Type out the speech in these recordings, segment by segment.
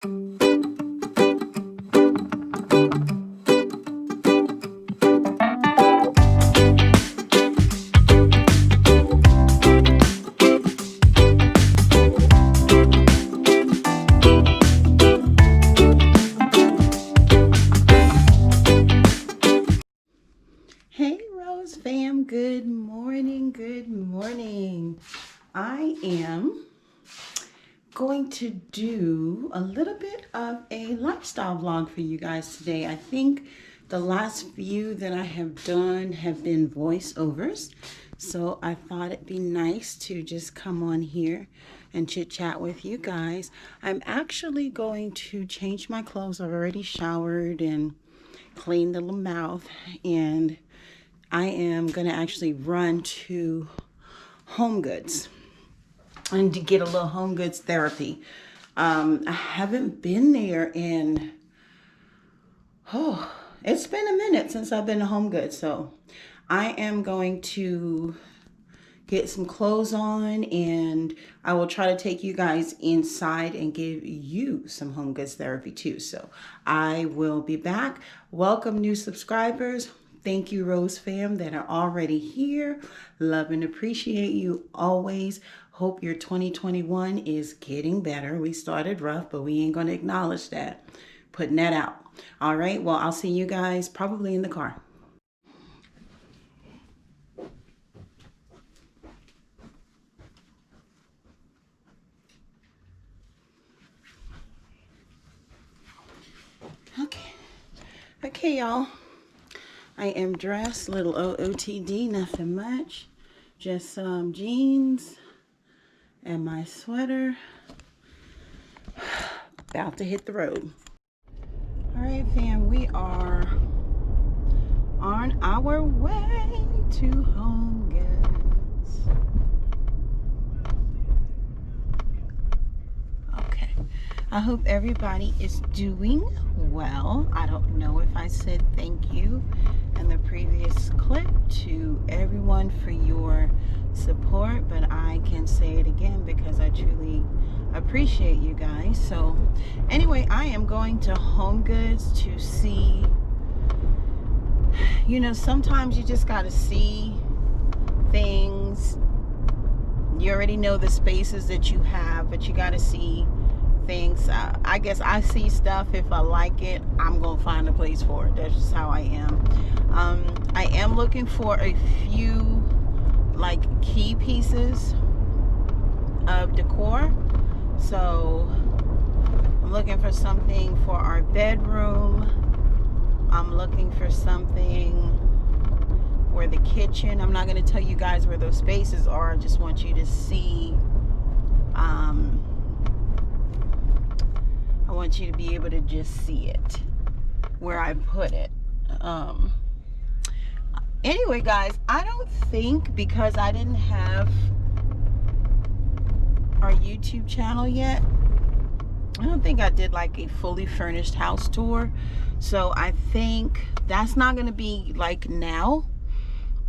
Hey Rose fam, good morning, good morning. I am going to do a little bit of a lifestyle vlog for you guys today. I think the last few that I have done have been voiceovers, so I thought it'd be nice to just come on here and chit chat with you guys. I'm actually going to change my clothes. I've already showered and cleaned the mouth, and I am going to actually run to HOMEGOODS and to get a little HOMEGOODS therapy. I haven't been there in, it's been a minute since I've been to HOMEGOODS. So I am going to get some clothes on, and I will try to take you guys inside and give you some HOMEGOODS therapy too. So I will be back. Welcome new subscribers. Thank you, Rose fam, that are already here. Love and appreciate you always. Hope your 2021 is getting better. We started rough, but we ain't going to acknowledge that. Putting that out. All right. Well, I'll see you guys probably in the car. Okay, y'all. I am dressed, little OOTD, nothing much. Just some jeans and my sweater. About to hit the road. All right, fam, we are on our way to HOMEGOODS. Okay, I hope everybody is doing well. I don't know if I said thank you in the previous clip to everyone for your support, but I can say it again because I truly appreciate you guys. So anyway, I am going to HOMEGOODS to see, you know, sometimes you just got to see things. You already know the spaces that you have, but you got to see things. I guess I see stuff. If I like it, I'm gonna find a place for it. That's just how I am. I am looking for a few like key pieces of decor. So I'm looking for something for our bedroom. I'm looking for something for the kitchen. I'm not going to tell you guys where those spaces are. I just want you to see. I want you to be able to just see it where I put it. Anyway, guys, I don't think, because I didn't have our YouTube channel yet, I don't think I did like a fully furnished house tour. So I think that's not going to be like now,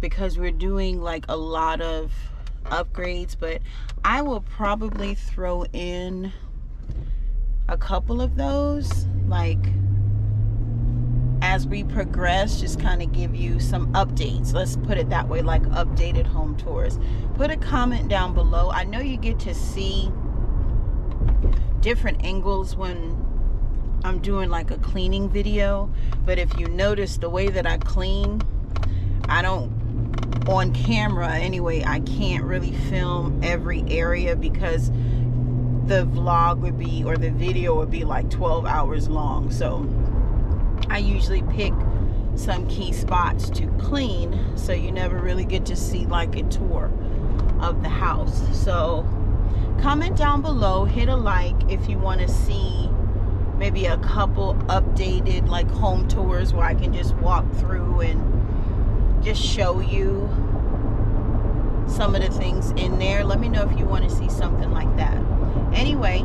because we're doing like a lot of upgrades. But I will probably throw in a couple of those like as we progress, just kind of give you some updates. Let's put it that way, like updated home tours. Put a comment down below. I know you get to see different angles when I'm doing like a cleaning video, but if you notice the way that I clean, I don't, on camera anyway, I can't really film every area because the vlog would be, or the video would be like 12 hours long. So I usually pick some key spots to clean, so you never really get to see like a tour of the house. So comment down below, hit a like if you want to see maybe a couple updated like home tours where I can just walk through and just show you some of the things in there. Let me know if you want to see something like that. Anyway,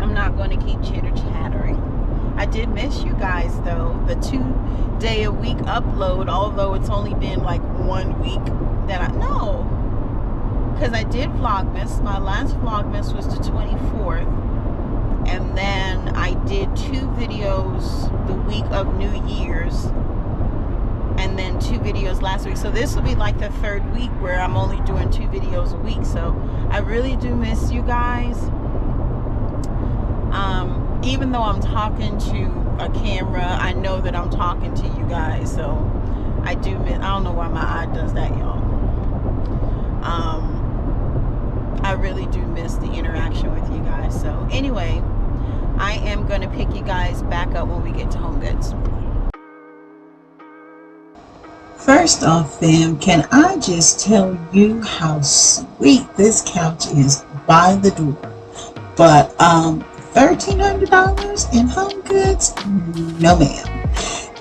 I'm not going to keep chitter-chattering. I did miss you guys though. The 2-day-a-week upload, although it's only been like 1 week that I know, because I did Vlogmas. My last Vlogmas was the 24th, and then I did 2 videos the week of New Year's, and then 2 videos last week. So this will be like the 3rd week where I'm only doing 2 videos a week. So I really do miss you guys. Even though I'm talking to a camera, I know that I'm talking to you guys. So I do miss, I don't know why my eye does that, y'all. I really do miss the interaction with you guys. So anyway, I am going to pick you guys back up when we get to HOMEGOODS. First off, fam, can I just tell you how sweet this couch is by the door? But $1,300 in HOMEGOODS? No, ma'am.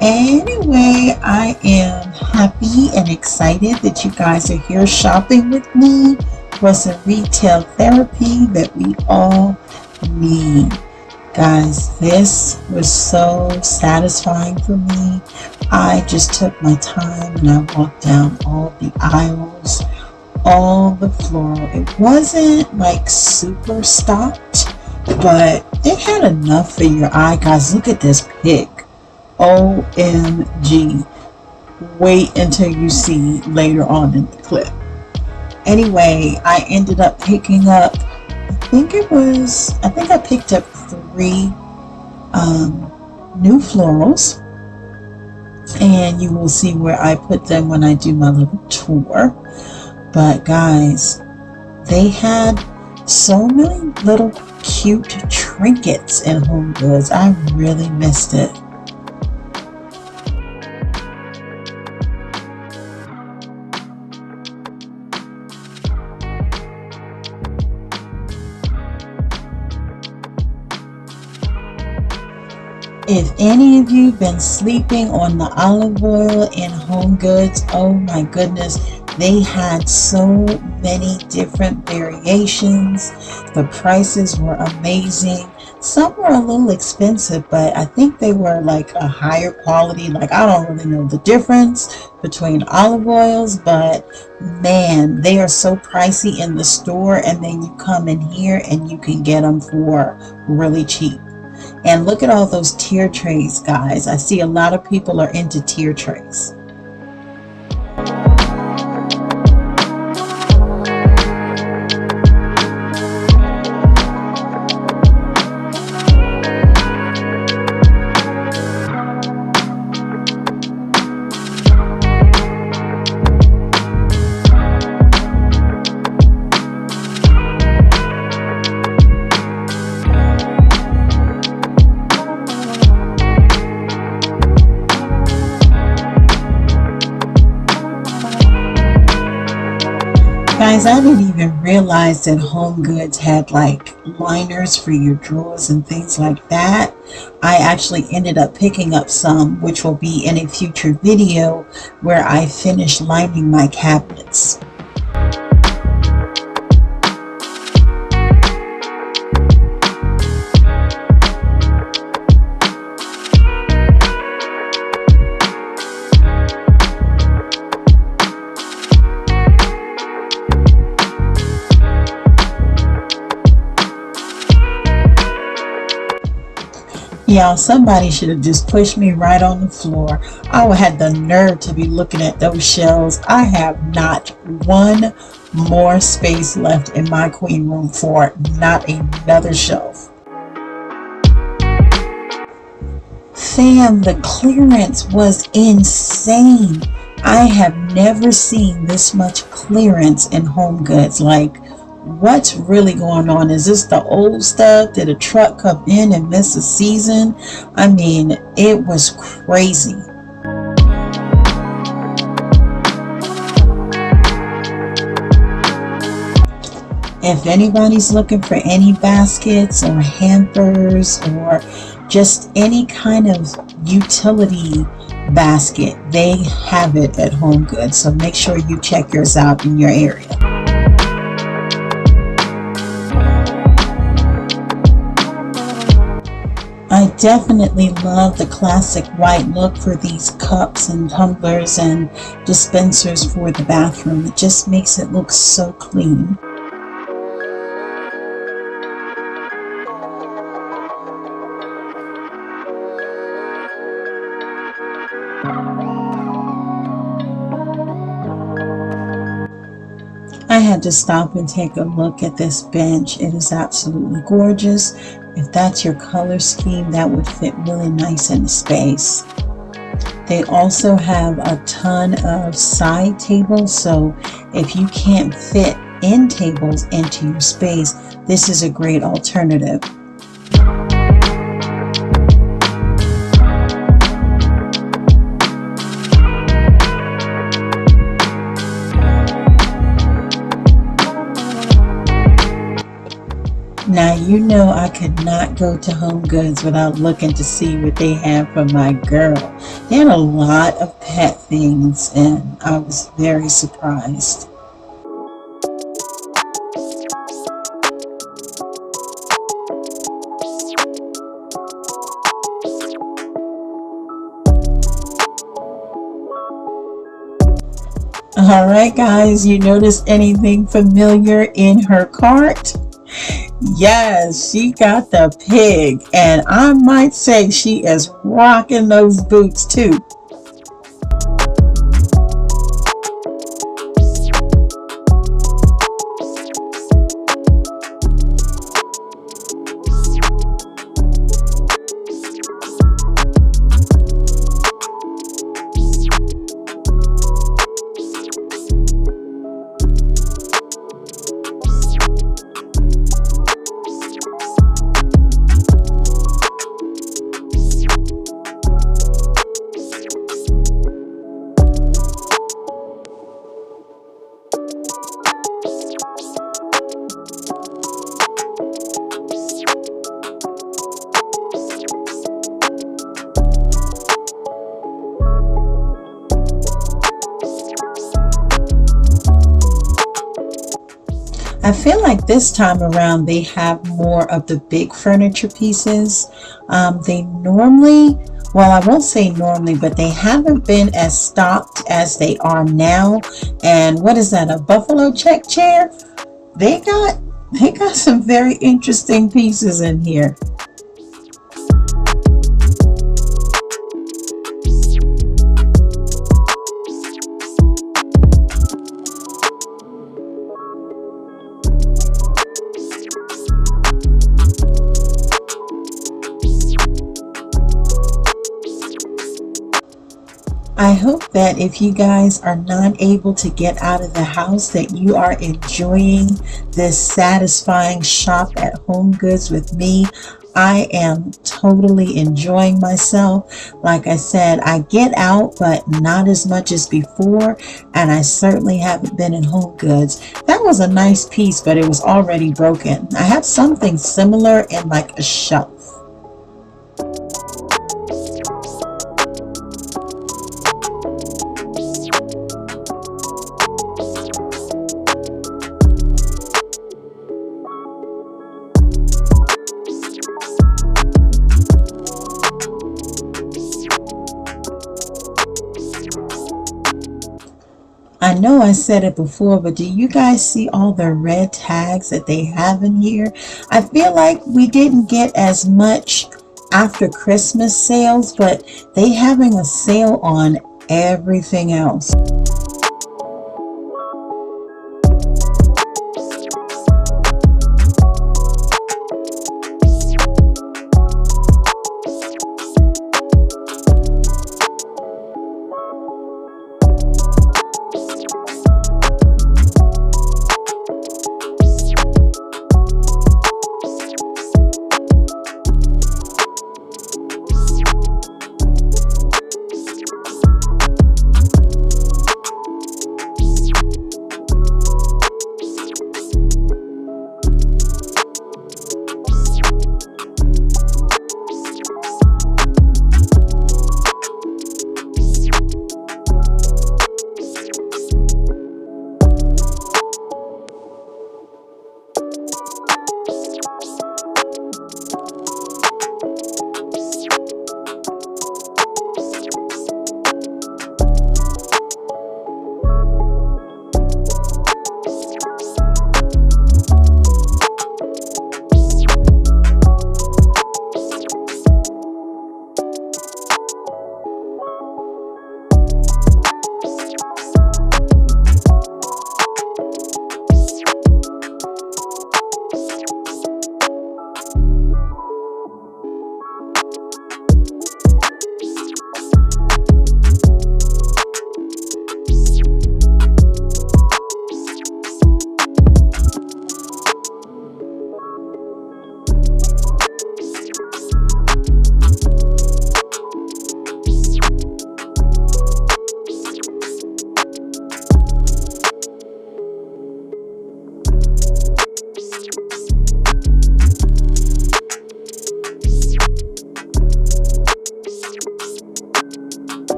Anyway, I am happy and excited that you guys are here shopping with me for some retail therapy that we all need. Guys, this was so satisfying for me. I just took my time and I walked down all the aisles, all the floral. It wasn't like super stocked, but it had enough for your eye. Guys, look at this pick. OMG. Wait until you see later on in the clip. Anyway, I ended up picking up, I think I picked up 3 new florals, and you will see where I put them when I do my little tour. But guys, they had so many little cute trinkets in HOMEGOODS. I really missed it. If any of you been sleeping on the olive oil in HOMEGOODS, oh my goodness, they had so many different variations. The prices were amazing. Some were a little expensive, but I think they were like a higher quality. Like, I don't really know the difference between olive oils, but man, they are so pricey in the store, and then you come in here and you can get them for really cheap. And look at all those tier trays, guys. I see a lot of people are into tier trays. Guys, I didn't even realize that HOMEGOODS had like liners for your drawers and things like that. I actually ended up picking up some, which will be in a future video where I finish lining my cabinets. Y'all, somebody should have just pushed me right on the floor. I would have the nerve to be looking at those shelves. I have not one more space left in my queen room for not another shelf. Fam, the clearance was insane. I have never seen this much clearance in HOMEGOODS. Like, what's really going on? Is this the old stuff? Did a truck come in and miss a season? I mean, it was crazy. If anybody's looking for any baskets or hampers or just any kind of utility basket, they have it at HOMEGOODS. So make sure you check yours out in your area. I definitely love the classic white look for these cups and tumblers and dispensers for the bathroom. It just makes it look so clean. I had to stop and take a look at this bench. It is absolutely gorgeous. If that's your color scheme, that would fit really nice in the space. They also have a ton of side tables, so if you can't fit end tables into your space, this is a great alternative. Now, you know I could not go to Home Goods without looking to see what they have for my girl. They had a lot of pet things, and I was very surprised. All right, guys, you notice anything familiar in her cart? Yes, she got the pig, and I might say she is rocking those boots too. I feel like this time around they have more of the big furniture pieces. They normally, well, I won't say normally, but they haven't been as stocked as they are now. And what is that, a buffalo check chair? They got they got some very interesting pieces in here. I hope that if you guys are not able to get out of the house, that you are enjoying this satisfying shop at Home Goods with me. I am totally enjoying myself. Like I said, I get out, but not as much as before, and I certainly haven't been in Home Goods. That was a nice piece, but it was already broken. I have something similar in like a shelf. I know I said it before, but do you guys see all the red tags that they have in here? I feel like we didn't get as much after Christmas sales, but they having a sale on everything else.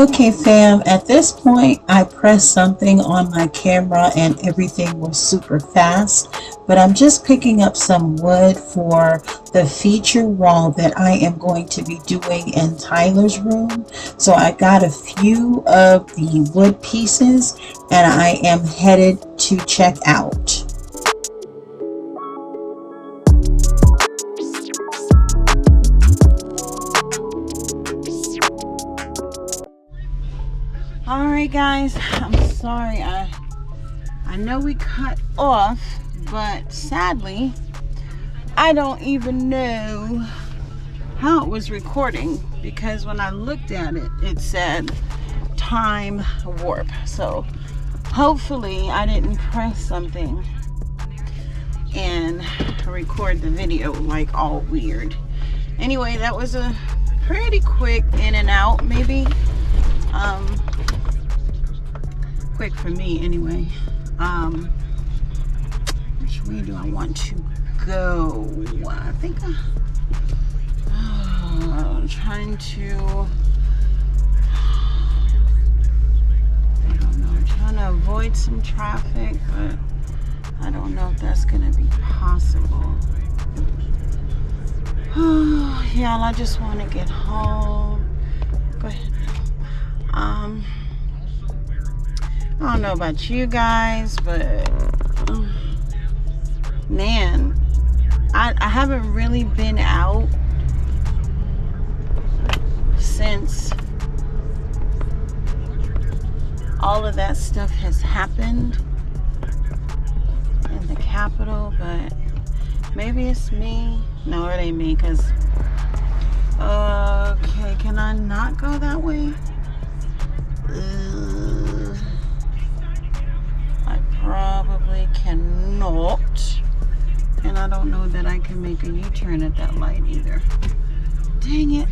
Okay, fam, at this point, I pressed something on my camera and everything was super fast, but I'm just picking up some wood for the feature wall that I am going to be doing in Tyler's room. So I got a few of the wood pieces and I am headed to check out. All right, guys, I'm sorry. I know we cut off, but sadly, I don't even know how it was recording, because when I looked at it, it said time warp. So hopefully I didn't press something and record the video like all weird. Anyway, that was a pretty quick in and out, maybe. Quick for me anyway. Which way do I want to go? I think I'm trying to, I don't know, I'm trying to avoid some traffic, but I don't know if that's gonna be possible. Y'all, I just want to get home. Go ahead. I don't know about you guys, but man, I haven't really been out since all of that stuff has happened in the Capitol, but maybe it's me. No, it ain't me, because okay, can I not go that way? I probably cannot, and I don't know that I can make a U-turn at that light either. Dang it.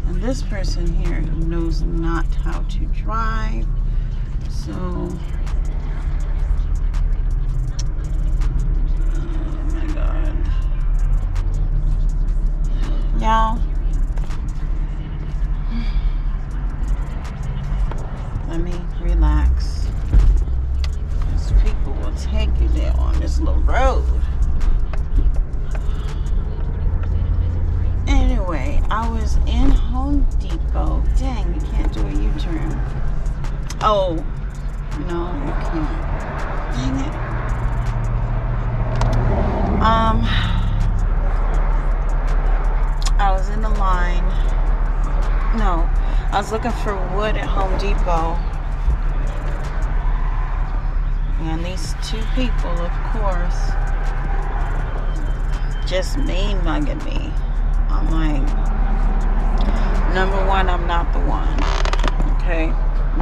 And this person here knows not how to drive, so oh my god, y'all, let me relax, because people will take you there on this little road. Anyway, I was in Home Depot. Dang, you can't do a U-turn. Oh, no, you can't. Dang it. I was in the line. No, I was looking for wood at Home Depot. And these two people, of course, just mean mugging me. I'm like, number one, I'm not the one. Okay?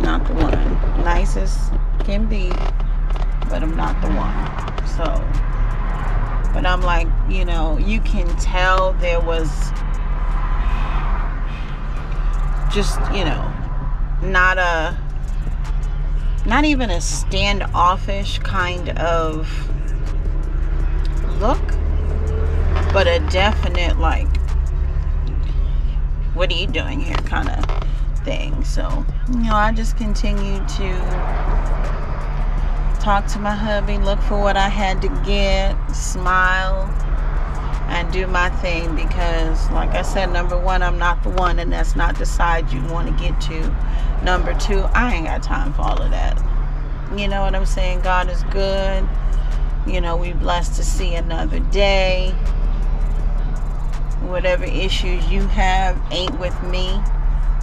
Not the one. Nice as can be, but I'm not the one. So, but I'm like, you know, you can tell there was just, you know, not even a standoffish kind of look, but a definite like, what are you doing here kind of thing. So, you know, I just continued to talk to my hubby, look for what I had to get, smile, and do my thing, because like I said, number one, I'm not the one, and that's not the side you want to get to. Number two, I ain't got time for all of that. You know what I'm saying? God is good. You know, we blessed to see another day. Whatever issues you have ain't with me.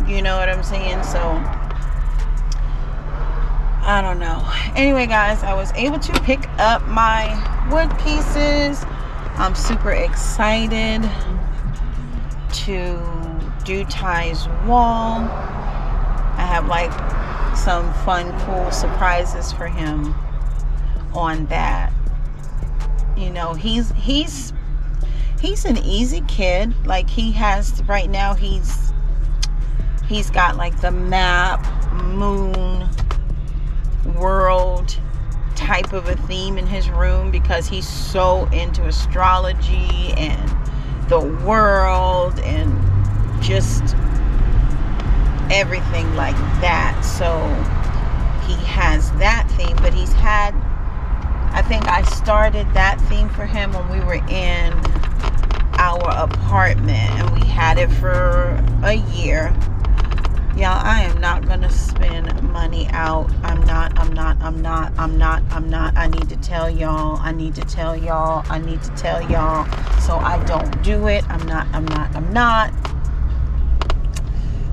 You know what I'm saying? So, I don't know. Anyway, guys, I was able to pick up my wood pieces. I'm super excited to do Ty's wall. I have like some fun, cool surprises for him on that. You know, he's an easy kid. Like, he has right now, he's got like the map, moon, world type of a theme in his room, because he's so into astrology and the world and just everything like that. So he has that theme, but he's had, I think I started that theme for him when we were in our apartment, and we had it for a year. Y'all, I am not gonna spend money out. I'm not. I need to tell y'all. I need to tell y'all. So I don't do it. I'm not.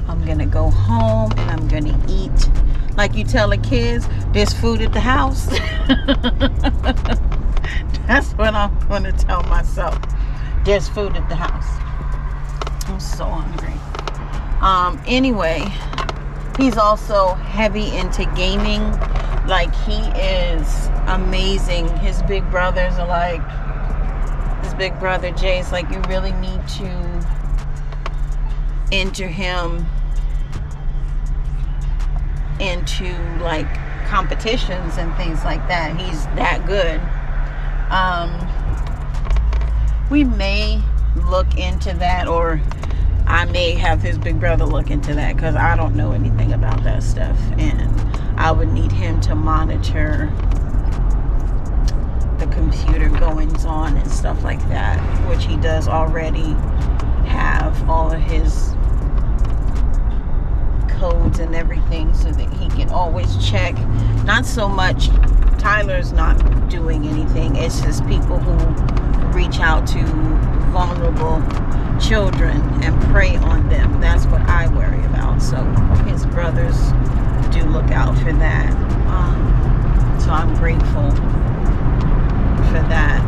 I'm gonna go home and I'm gonna eat. Like you tell the kids, there's food at the house. That's what I'm gonna tell myself. There's food at the house. I'm so hungry. Anyway, he's also heavy into gaming. Like, he is amazing. His big brothers are like, his big brother Jay's like, you really need to enter him into like competitions and things like that. He's that good. We may look into that, or I may have his big brother look into that, because I don't know anything about that stuff, and I would need him to monitor the computer goings on and stuff like that, which he does already have all of his codes and everything, so that he can always check. Not so much Tyler's not doing anything, it's just people who reach out to vulnerable children and prey on them. That's what I worry about. So his brothers do look out for that. So I'm grateful for that.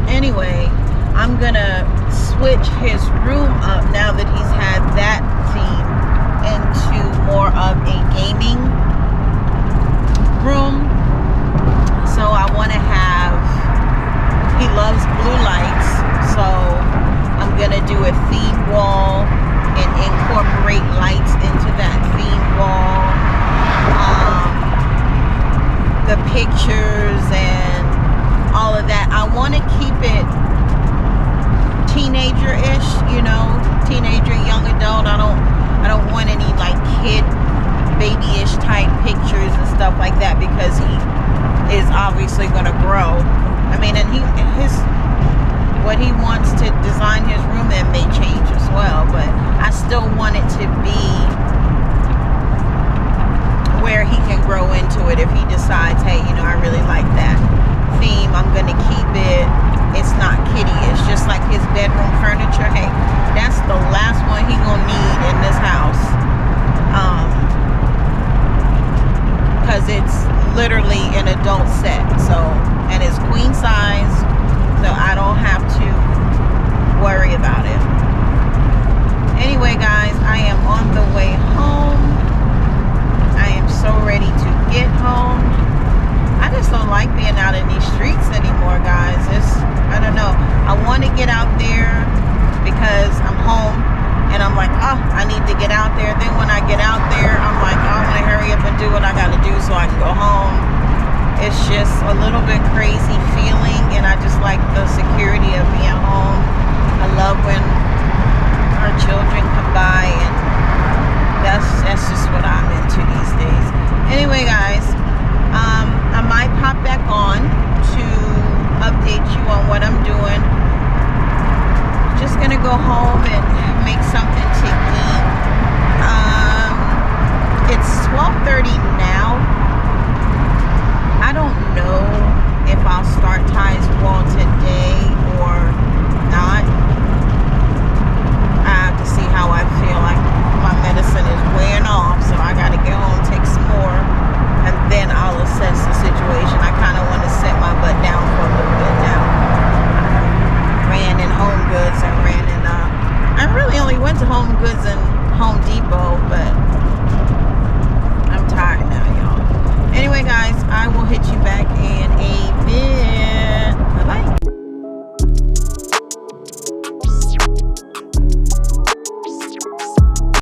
Anyway, I'm gonna switch his room up now that he's had that theme into more of a gaming room. So I want to have, he loves blue lights, so I'm gonna do a theme wall and incorporate lights into that theme wall. The pictures and all of that, I want to keep it teenager-ish, teenager, young adult. I don't want any like kid, babyish type pictures and stuff like that, because he is obviously going to grow. I mean, and what he wants to design his room in may change as well, but I still want it to be where he can grow into it. If he decides, hey, I really like that theme, I'm going to keep it. It's not kiddie-ish. Just like his bedroom furniture, hey, that's the last one he gonna need in this house, because it's literally an adult set. So, and it's queen size, so I don't have to worry about it. Anyway, guys, I am on the way home. I am so ready to get home. I just don't like being out in these streets anymore, guys. I don't know. I want to get out there because I'm home, and I'm like, oh, I need to get out there. Then when I get out there, I'm like, oh, I want to hurry up and do what I got to do so I can go home. It's just a little bit crazy feeling, and I just like the security of being home. I love when our children come by, and that's just what I'm into these days. Anyway, guys, I might pop back on to update you on what I'm doing. Just gonna go home and make something to eat. It's 12:30 now. I don't know if I'll start Ty's wall today or not. I have to see how I feel. Like, my medicine is wearing off, so I gotta get home, take some more, and then I'll assess the situation. I kind of want to set my butt down for a little bit now. Ran in HOMEGOODS and I really only went to HOMEGOODS